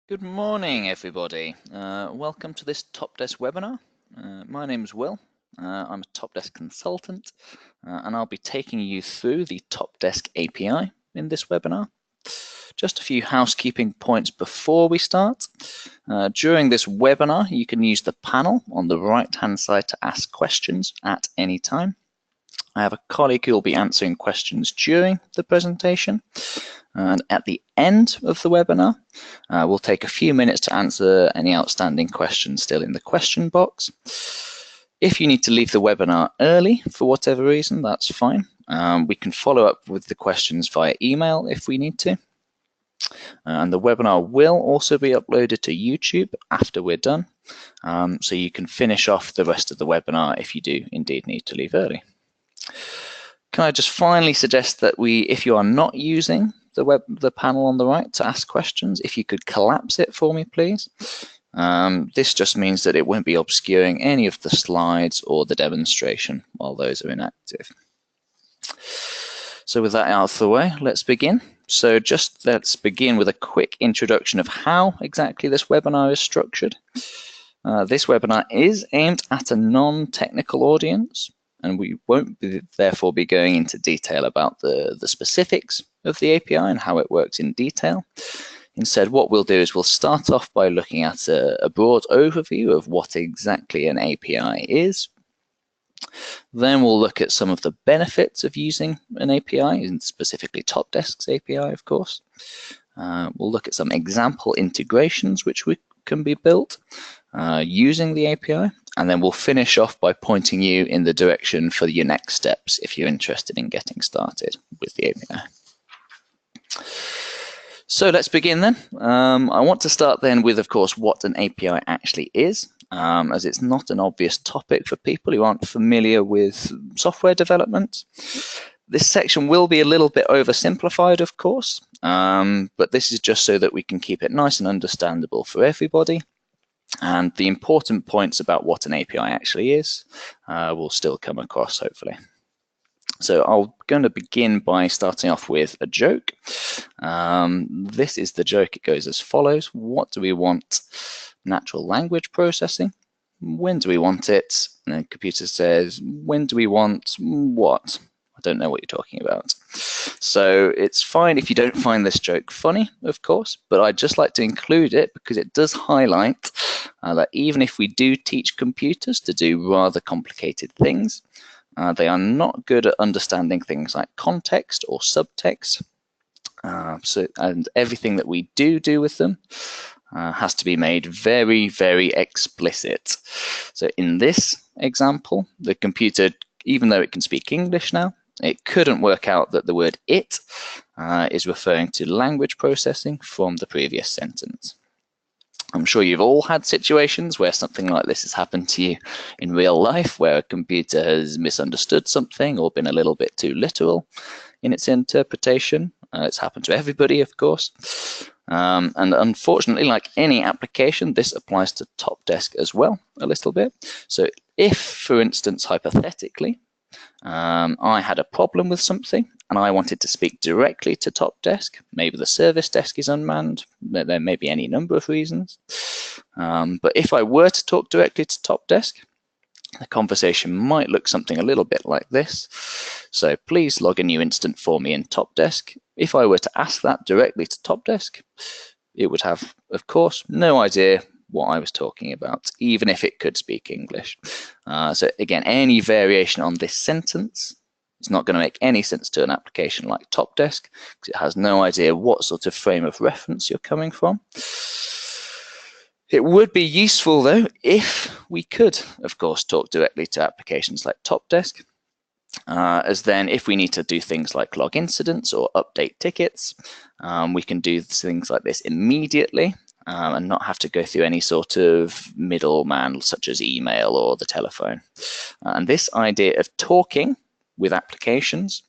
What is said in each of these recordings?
Good morning, everybody. Welcome to this TOPdesk webinar. My name is Will. I'm a TOPdesk consultant, and I'll be taking you through the TOPdesk API in this webinar. Just a few housekeeping points before we start. During this webinar, you can use the panel on the right-hand side to ask questions at any time. I have a colleague who will be answering questions during the presentation. And at the end of the webinar, we'll take a few minutes to answer any outstanding questions still in the question box. If you need to leave the webinar early for whatever reason, that's fine. We can follow up with the questions via email if we need to. And the webinar will also be uploaded to YouTube after we're done. So you can finish off the rest of the webinar if you do indeed need to leave early. Can I just finally suggest that if you are not using the panel on the right to ask questions, if you could collapse it for me, please. This just means that it won't be obscuring any of the slides or the demonstration while those are inactive. So with that out of the way, let's begin. So let's begin with a quick introduction of how exactly this webinar is structured. This webinar is aimed at a non-technical audience, and we won't therefore be going into detail about the specifics of the API and how it works in detail. Instead, what we'll do is we'll start off by looking at a broad overview of what exactly an API is. Then we'll look at some of the benefits of using an API, and specifically TOPdesk's API, of course. We'll look at some example integrations which can be built using the API, and then we'll finish off by pointing you in the direction for your next steps if you're interested in getting started with the API. So let's begin then. I want to start then with, of course, what an API actually is, as it's not an obvious topic for people who aren't familiar with software development. This section will be a little bit oversimplified, of course, but this is just so that we can keep it nice and understandable for everybody. And the important points about what an API actually is will still come across, hopefully. So I'm going to begin by starting off with a joke. This is the joke. It goes as follows. What do we want? Natural language processing. When do we want it? And the computer says, when do we want what? I don't know what you're talking about. So it's fine if you don't find this joke funny, of course, but I'd just like to include it because it does highlight that even if we do teach computers to do rather complicated things, they are not good at understanding things like context or subtext. And everything that we do with them has to be made very, very explicit. So in this example, the computer, even though it can speak English now, it couldn't work out that the word it is referring to language processing from the previous sentence. I'm sure you've all had situations where something like this has happened to you in real life, where a computer has misunderstood something or been a little bit too literal in its interpretation. It's happened to everybody, of course. And unfortunately, like any application, this applies to TOPdesk as well a little bit. So if, for instance, hypothetically, I had a problem with something and I wanted to speak directly to TOPdesk. Maybe the service desk is unmanned. There may be any number of reasons. But if I were to talk directly to TOPdesk, the conversation might look something a little bit like this. So please log a new instance for me in TOPdesk. If I were to ask that directly to TOPdesk, it would have, of course, no idea what I was talking about, even if it could speak English. So again, any variation on this sentence is not going to make any sense to an application like TOPdesk because it has no idea what sort of frame of reference you're coming from. It would be useful, though, if we could, of course, talk directly to applications like TOPdesk, as then if we need to do things like log incidents or update tickets, we can do things like this immediately. And not have to go through any sort of middleman such as email or the telephone. And this idea of talking with applications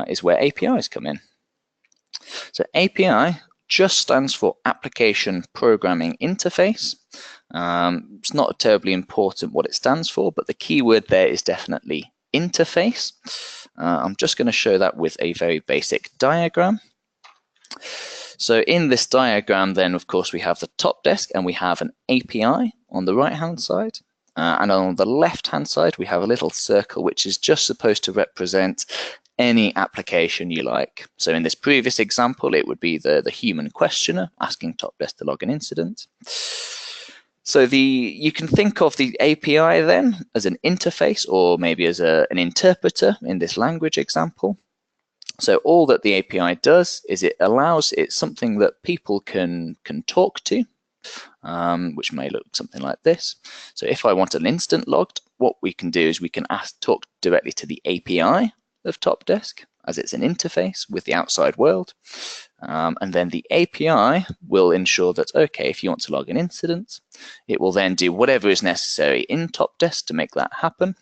is where APIs come in. So API just stands for Application Programming Interface. It's not terribly important what it stands for, but the key word there is definitely interface. I'm just going to show that with a very basic diagram. So in this diagram then, of course, we have the top desk and we have an API on the right-hand side. And on the left-hand side, we have a little circle, which is just supposed to represent any application you like. So in this previous example, it would be the human questioner asking TOPdesk to log an incident. So you can think of the API then as an interface, or maybe as an interpreter in this language example. So all that the API does is it's something that people can talk to, which may look something like this. So if I want an incident logged, what we can do is we can talk directly to the API of TOPdesk, as it's an interface with the outside world. And then the API will ensure that, okay, if you want to log an incident, it will then do whatever is necessary in TOPdesk to make that happen.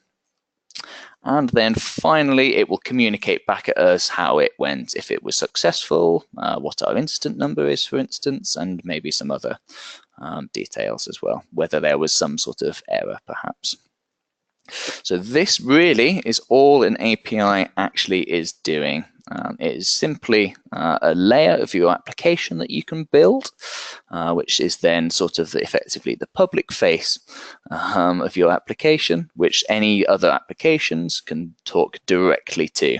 And then finally, it will communicate back at us how it went, if it was successful, what our incident number is, for instance, and maybe some other details as well, whether there was some sort of error, perhaps. So this really is all an API actually is doing. It is simply a layer of your application that you can build, which is then sort of effectively the public face of your application, which any other applications can talk directly to.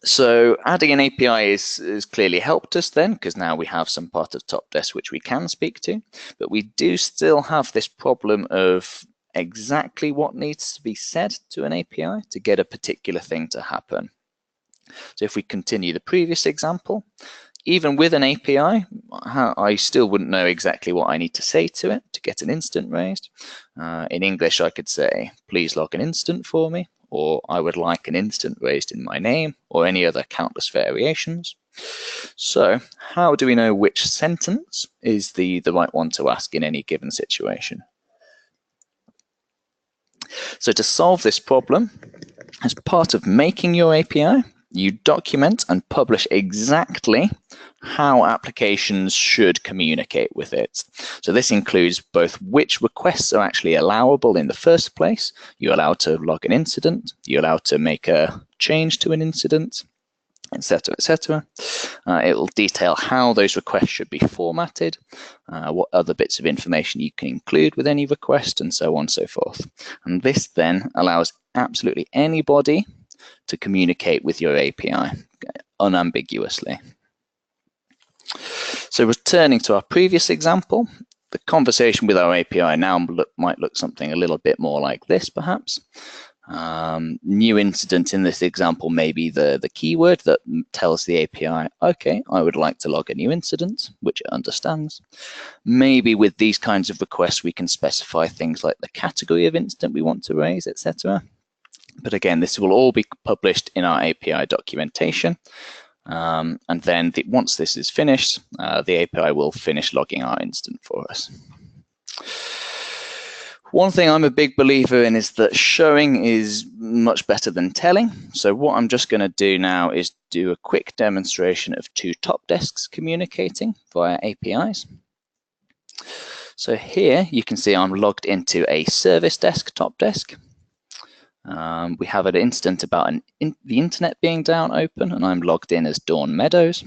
So adding an API is clearly helped us then, because now we have some part of TOPdesk which we can speak to, but we do still have this problem of exactly what needs to be said to an API to get a particular thing to happen. So if we continue the previous example, even with an API, I still wouldn't know exactly what I need to say to it to get an incident raised. In English, I could say, please log an incident for me, or I would like an incident raised in my name, or any other countless variations. So how do we know which sentence is the right one to ask in any given situation? So to solve this problem, as part of making your API, you document and publish exactly how applications should communicate with it. So this includes both which requests are actually allowable in the first place. You're allowed to log an incident, you're allowed to make a change to an incident, etc., etc. It will detail how those requests should be formatted, what other bits of information you can include with any request, and so on and so forth. And this then allows absolutely anybody to communicate with your API unambiguously. So returning to our previous example, the conversation with our API now might look something a little bit more like this, perhaps. New incident in this example may be the keyword that tells the API, okay, I would like to log a new incident, which it understands. Maybe with these kinds of requests, we can specify things like the category of incident we want to raise, etc. But again, this will all be published in our API documentation. And then once this is finished, the API will finish logging our incident for us. One thing I'm a big believer in is that showing is much better than telling. So what I'm just going to do now is do a quick demonstration of two TOPdesks communicating via APIs. So here you can see I'm logged into a service desk TOPdesk. We have an incident about the internet being down open, and I'm logged in as Dawn Meadows.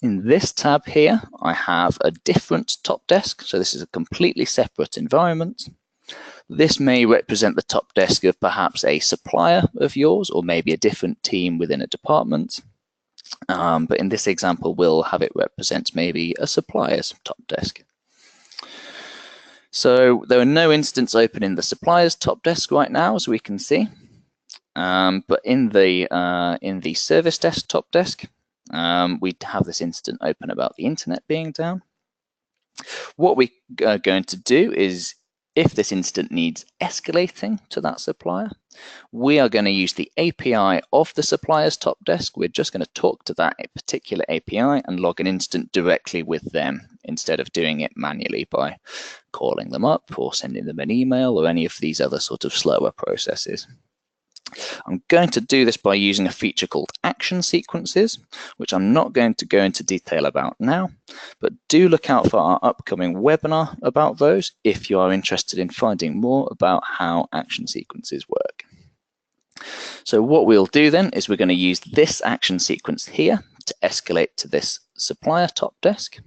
In this tab here, I have a different TOPdesk, so this is a completely separate environment. This may represent the TOPdesk of perhaps a supplier of yours, or maybe a different team within a department. But in this example, we'll have it represent maybe a supplier's TOPdesk. So there are no incidents open in the supplier's TOPdesk right now, as we can see. But in the service desk TOPdesk, we have this incident open about the internet being down. What we are going to do is, if this incident needs escalating to that supplier, we are going to use the API of the supplier's TOPdesk. We're just going to talk to that particular API and log an incident directly with them, instead of doing it manually by calling them up or sending them an email or any of these other sort of slower processes. I'm going to do this by using a feature called action sequences, which I'm not going to go into detail about now, but do look out for our upcoming webinar about those if you are interested in finding more about how action sequences work. So what we'll do then is we're going to use this action sequence here to escalate to this supplier TOPdesk.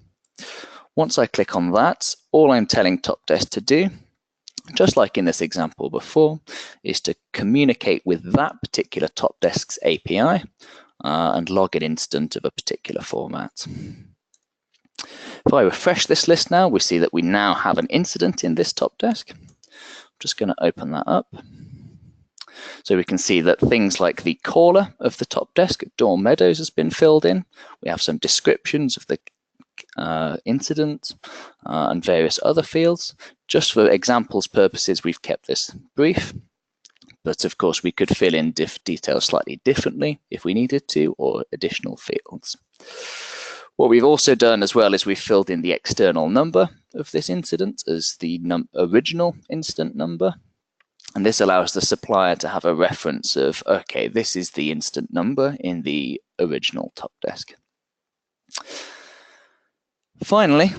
Once I click on that, all I'm telling TOPdesk to do, just like in this example before, is to communicate with that particular TOPdesk's API and log an instance of a particular format. If I refresh this list now, we see that we now have an incident in this TOPdesk. I'm just going to open that up. So we can see that things like the caller of the TOPdesk at Dawn Meadows has been filled in. We have some descriptions of the incident and various other fields. Just for examples purposes, we've kept this brief, but of course we could fill in details slightly differently if we needed to, or additional fields. What we've also done as well is we've filled in the external number of this incident as the original incident number. And this allows the supplier to have a reference of, okay, this is the incident number in the original TOPdesk. Finally,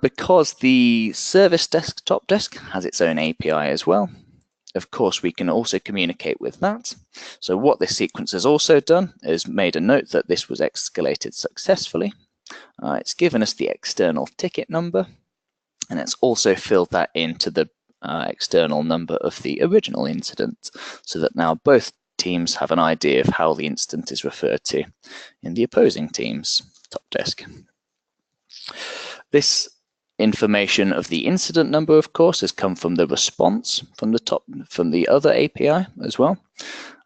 because the service desk TOPdesk has its own API as well, of course, we can also communicate with that. So what this sequence has also done is made a note that this was escalated successfully. It's given us the external ticket number, and it's also filled that into the external number of the original incident, so that now both teams have an idea of how the incident is referred to in the opposing team's TOPdesk. This information of the incident number, of course, has come from the response from the other API as well.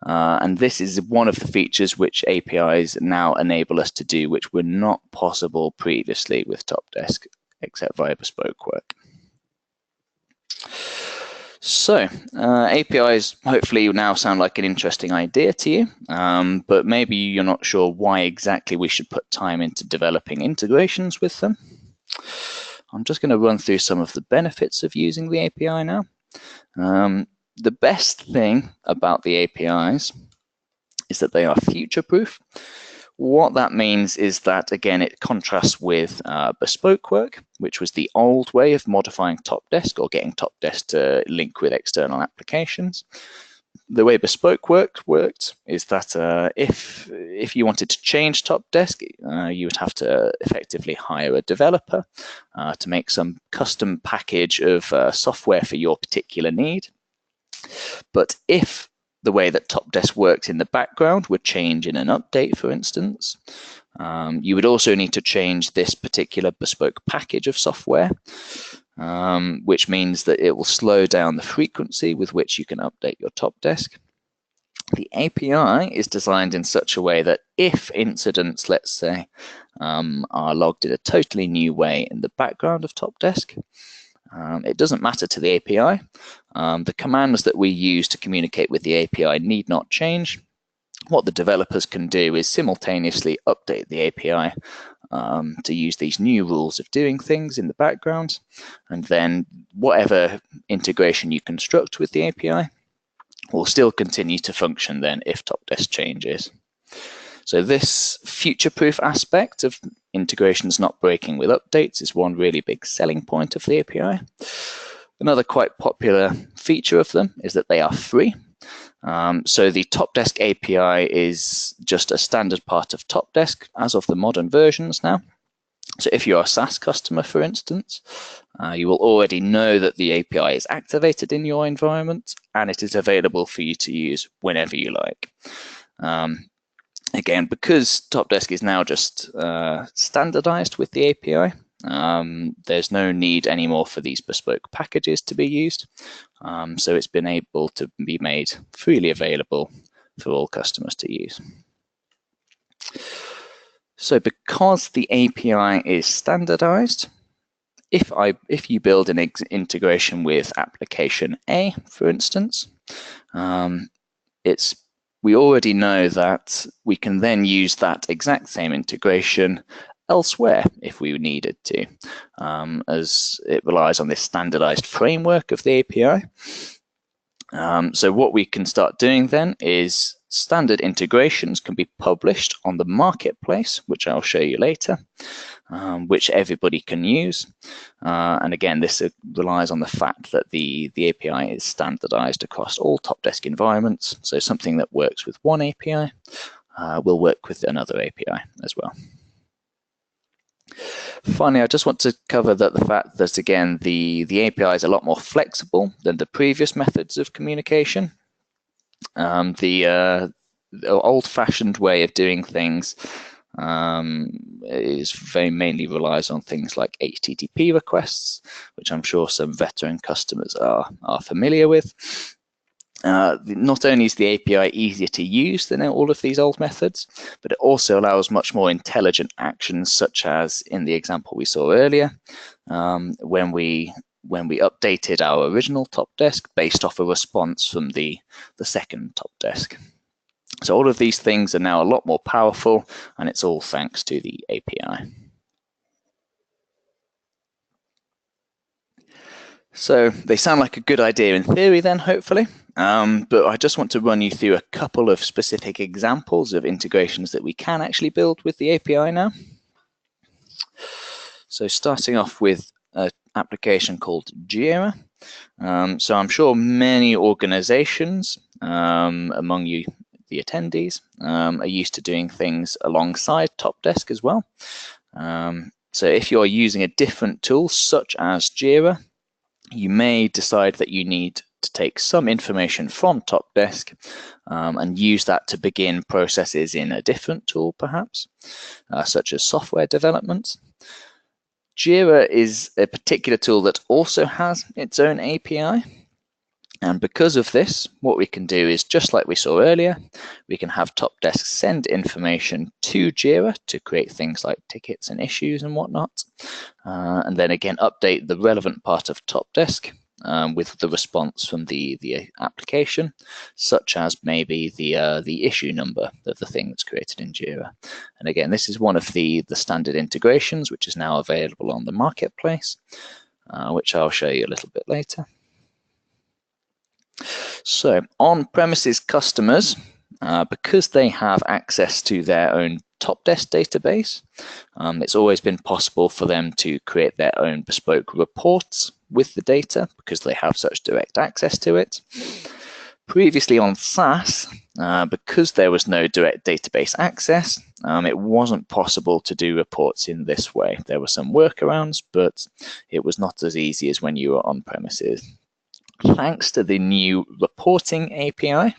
And this is one of the features which APIs now enable us to do, which were not possible previously with TOPdesk, except via bespoke work. So APIs hopefully now sound like an interesting idea to you, but maybe you're not sure why exactly we should put time into developing integrations with them. I'm just going to run through some of the benefits of using the API now. The best thing about the APIs is that they are future-proof. What that means is that, again, it contrasts with bespoke work, which was the old way of modifying TOPdesk or getting TOPdesk to link with external applications. The way bespoke work worked is that if you wanted to change TOPdesk, you would have to effectively hire a developer to make some custom package of software for your particular need. But if the way that TOPdesk worked in the background would change in an update, for instance, you would also need to change this particular bespoke package of software, which means that it will slow down the frequency with which you can update your TOPdesk. The API is designed in such a way that if incidents, let's say, are logged in a totally new way in the background of TOPdesk, it doesn't matter to the API. The commands that we use to communicate with the API need not change. What the developers can do is simultaneously update the API to use these new rules of doing things in the background, and then whatever integration you construct with the API will still continue to function then if TOPdesk changes. So this future-proof aspect of integrations not breaking with updates is one really big selling point of the API. Another quite popular feature of them is that they are free. So the TOPdesk API is just a standard part of TOPdesk as of the modern versions now. So if you're a SaaS customer, for instance, you will already know that the API is activated in your environment and it is available for you to use whenever you like. Again, because TOPdesk is now just standardized with the API, there's no need anymore for these bespoke packages to be used. So it's been able to be made freely available for all customers to use. So because the API is standardized, if you build an integration with application A, for instance, we already know that we can then use that exact same integration elsewhere if we needed to, as it relies on this standardized framework of the API. So what we can start doing then is standard integrations can be published on the marketplace, which I'll show you later, which everybody can use. And again, this relies on the fact that the API is standardized across all TOPdesk environments. So something that works with one API will work with another API as well. Finally, I just want to cover the fact that, again, the API is a lot more flexible than the previous methods of communication. The old-fashioned way of doing things is very mainly relies on things like HTTP requests, which I'm sure some veteran customers are familiar with. Not only is the API easier to use than all of these old methods, but it also allows much more intelligent actions, such as in the example we saw earlier, when we updated our original TOPdesk based off a response from the second TOPdesk. So all of these things are now a lot more powerful, and it's all thanks to the API. So they sound like a good idea in theory then, hopefully. But I just want to run you through a couple of specific examples of integrations that we can actually build with the API now. So starting off with an application called Jira. So I'm sure many organizations among you, the attendees, are used to doing things alongside TOPdesk as well. So if you're using a different tool such as Jira, you may decide that you need to take some information from TOPdesk and use that to begin processes in a different tool, perhaps, such as software development. Jira is a particular tool that also has its own API. And because of this, what we can do is, just like we saw earlier, we can have TOPdesk send information to Jira to create things like tickets and issues and whatnot. And then again, update the relevant part of TOPdesk with the response from the application, such as maybe the issue number of the thing that's created in Jira. And again, this is one of the standard integrations, which is now available on the marketplace, which I'll show you a little bit later. So on-premises customers, because they have access to their own TOPdesk database, it's always been possible for them to create their own bespoke reports with the data because they have such direct access to it. Previously on SaaS, because there was no direct database access, it wasn't possible to do reports in this way. There were some workarounds, but it was not as easy as when you were on premises. Thanks to the new reporting API,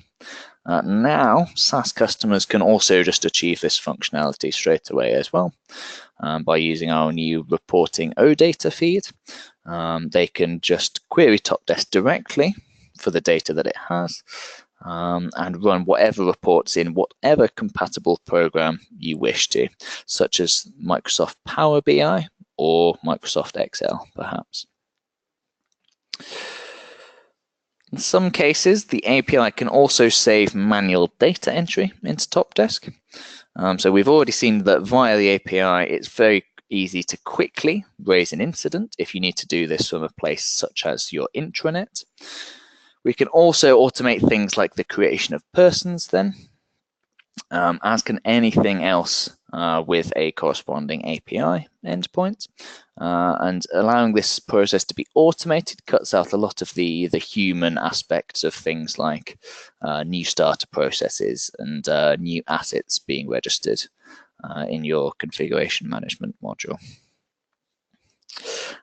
now SaaS customers can also just achieve this functionality straight away as well by using our new reporting OData feed. They can just query TOPdesk directly for the data that it has and run whatever reports in whatever compatible program you wish to, such as Microsoft Power BI or Microsoft Excel, perhaps. In some cases, the API can also save manual data entry into TOPdesk. So we've already seen that via the API, it's very easy to quickly raise an incident if you need to do this from a place such as your intranet. We can also automate things like the creation of persons then, as can anything else with a corresponding API endpoint. And allowing this process to be automated cuts out a lot of the human aspects of things like new starter processes and new assets being registered in your configuration management module.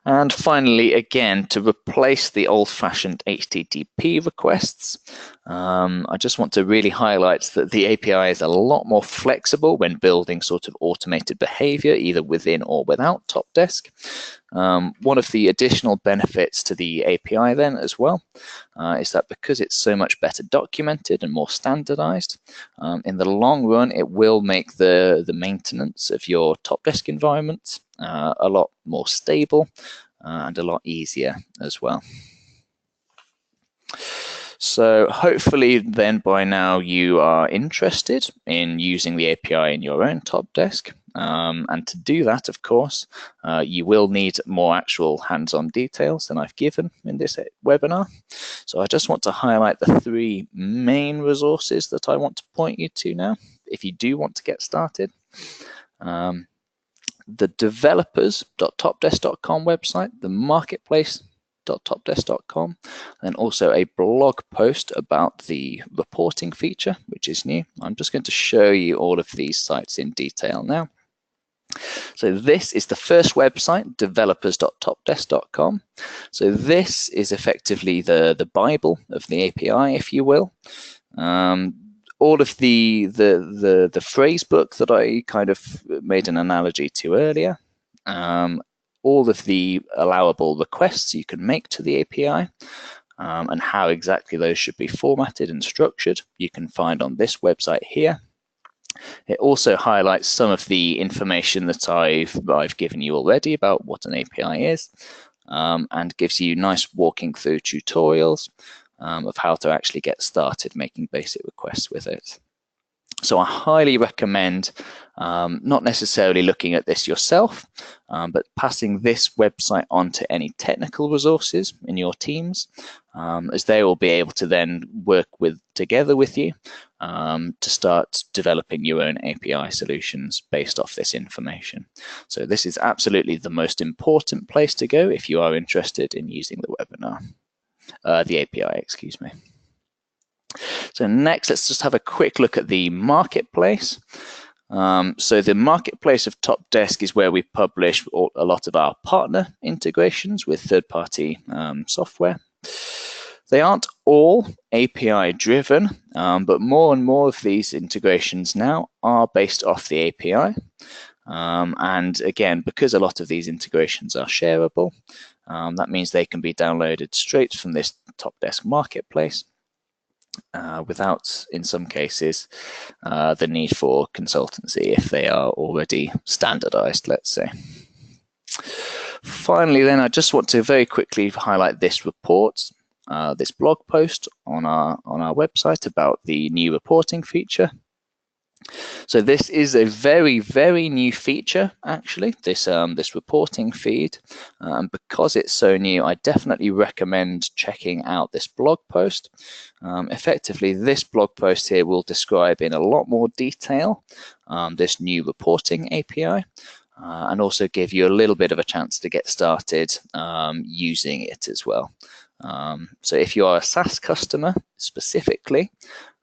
And finally, again, to replace the old-fashioned HTTP requests, I just want to really highlight that the API is a lot more flexible when building sort of automated behavior, either within or without TOPdesk. One of the additional benefits to the API then as well is that because it's so much better documented and more standardized, in the long run, it will make the maintenance of your TOPdesk environment a lot more stable and a lot easier as well. So hopefully then by now you are interested in using the API in your own TOPdesk. And to do that, of course, you will need more actual hands-on details than I've given in this webinar. So I just want to highlight the 3 main resources that I want to point you to now, if you do want to get started. The developers.topdesk.com website, the marketplace www.topdesk.com, and also a blog post about the reporting feature, which is new. I'm just going to show you all of these sites in detail now. So this is the first website, developers.topdesk.com. So this is effectively the Bible of the API, if you will. All of the phrase book that I kind of made an analogy to earlier, all of the allowable requests you can make to the API, and how exactly those should be formatted and structured, you can find on this website here. It also highlights some of the information that I've given you already about what an API is, and gives you nice walking through tutorials of how to actually get started making basic requests with it. So I highly recommend not necessarily looking at this yourself, but passing this website on to any technical resources in your teams, as they will be able to then work together with you to start developing your own API solutions based off this information. So this is absolutely the most important place to go if you are interested in using the API, excuse me. So next, let's just have a quick look at the marketplace. So the marketplace of TOPdesk is where we publish a lot of our partner integrations with third-party software. They aren't all API driven, but more and more of these integrations now are based off the API. And again, because a lot of these integrations are shareable, that means they can be downloaded straight from this TOPdesk marketplace. Without, in some cases, the need for consultancy if they are already standardized, let's say. Finally, then, I just want to very quickly highlight this report, this blog post on our website about the new reporting feature. So this is a very, very new feature, actually, this reporting feed. Because it's so new, I definitely recommend checking out this blog post. Effectively, this blog post here will describe in a lot more detail this new reporting API, and also give you a little bit of a chance to get started using it as well. So if you are a SaaS customer specifically,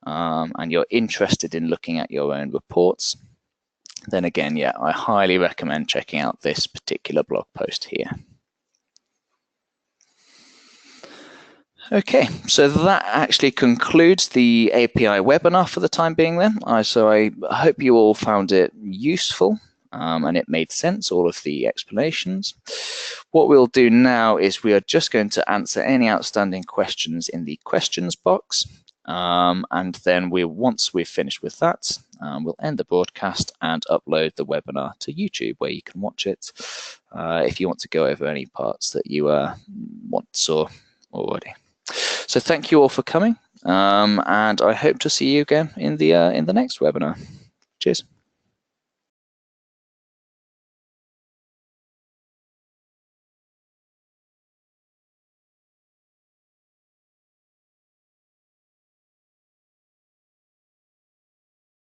and you're interested in looking at your own reports, then again, yeah, I highly recommend checking out this particular blog post here. Okay, so that actually concludes the API webinar for the time being then. So I hope you all found it useful and it made sense, all of the explanations. What we'll do now is we are just going to answer any outstanding questions in the questions box. And then once we've finished with that, we'll end the broadcast and upload the webinar to YouTube, where you can watch it if you want to go over any parts that you saw already. So thank you all for coming, and I hope to see you again in the next webinar. Cheers.